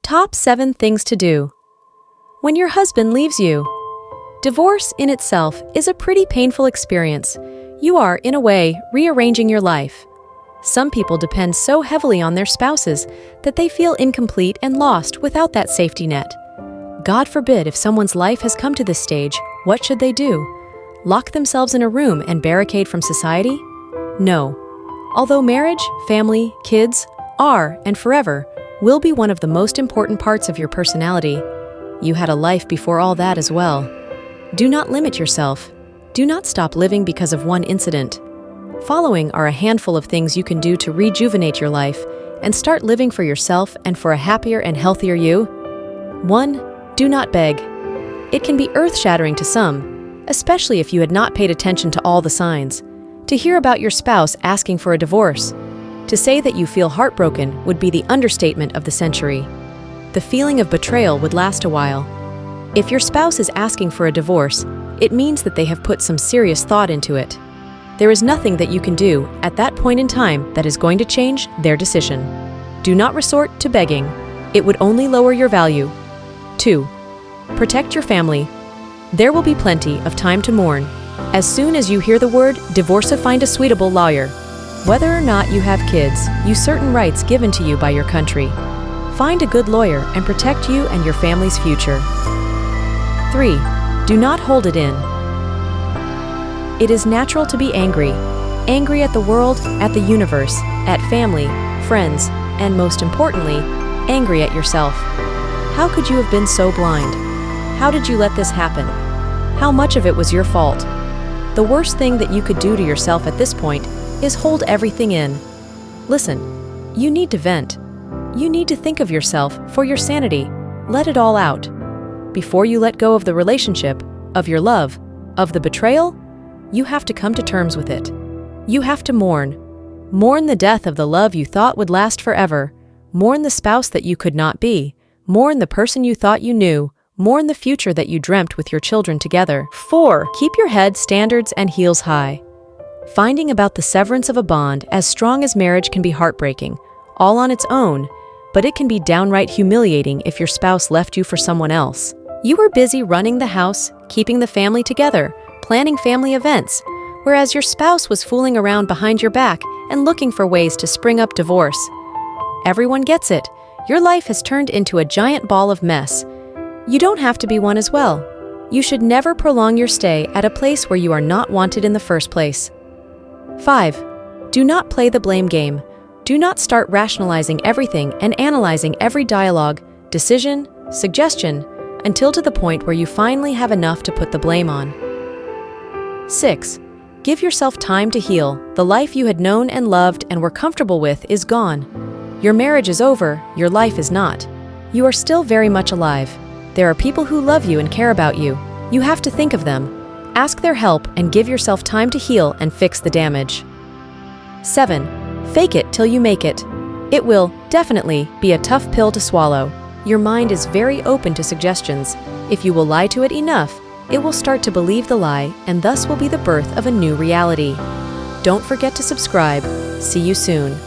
Top 7 things to do when your husband leaves you. Divorce in itself is a pretty painful experience. You are, in a way, rearranging your life. Some people depend so heavily on their spouses that they feel incomplete and lost without that safety net. God forbid if someone's life has come to this stage, what should they do? Lock themselves in a room and barricade from society? No. Although marriage, family, kids are, and forever, will be one of the most important parts of your personality, you had a life before all that as well. Do not limit yourself. Do not stop living because of one incident. Following are a handful of things you can do to rejuvenate your life and start living for yourself and for a happier and healthier you. 1. Do not beg. It can be earth-shattering to some, especially if you had not paid attention to all the signs, to hear about your spouse asking for a divorce. To say that you feel heartbroken would be the understatement of the century. The feeling of betrayal would last a while. If your spouse is asking for a divorce, it means that they have put some serious thought into it. There is nothing that you can do at that point in time that is going to change their decision. Do not resort to begging. It would only lower your value. 2. Protect your family. There will be plenty of time to mourn. As soon as you hear the word divorce, find a suitable lawyer. Whether or not you have kids, use certain rights given to you by your country. Find a good lawyer and protect you and your family's future. 3. Do not hold it in. It is natural to be angry. Angry at the world, at the universe, at family, friends, and most importantly, angry at yourself. How could you have been so blind? How did you let this happen? How much of it was your fault? The worst thing that you could do to yourself at this point is hold everything in. Listen, you need to vent. You need to think of yourself for your sanity. Let it all out. Before you let go of the relationship, of your love, of the betrayal, you have to come to terms with it. You have to mourn. Mourn the death of the love you thought would last forever. Mourn the spouse that you could not be. Mourn the person you thought you knew. Mourn the future that you dreamt with your children together. 4. Keep your head, standards, and heels high. Finding about the severance of a bond as strong as marriage can be heartbreaking, all on its own, but it can be downright humiliating if your spouse left you for someone else. You were busy running the house, keeping the family together, planning family events, whereas your spouse was fooling around behind your back and looking for ways to spring up divorce. Everyone gets it. Your life has turned into a giant ball of mess. You don't have to be one as well. You should never prolong your stay at a place where you are not wanted in the first place. 5. Do not play the blame game. Do not start rationalizing everything and analyzing every dialogue, decision, suggestion, until to the point where you finally have enough to put the blame on. 6. Give yourself time to heal. The life you had known and loved and were comfortable with is gone. Your marriage is over, your life is not. You are still very much alive. There are people who love you and care about you. You have to think of them. Ask their help and give yourself time to heal and fix the damage. 7. Fake it till you make it. It will, definitely, be a tough pill to swallow. Your mind is very open to suggestions. If you will lie to it enough, it will start to believe the lie and thus will be the birth of a new reality. Don't forget to subscribe. See you soon.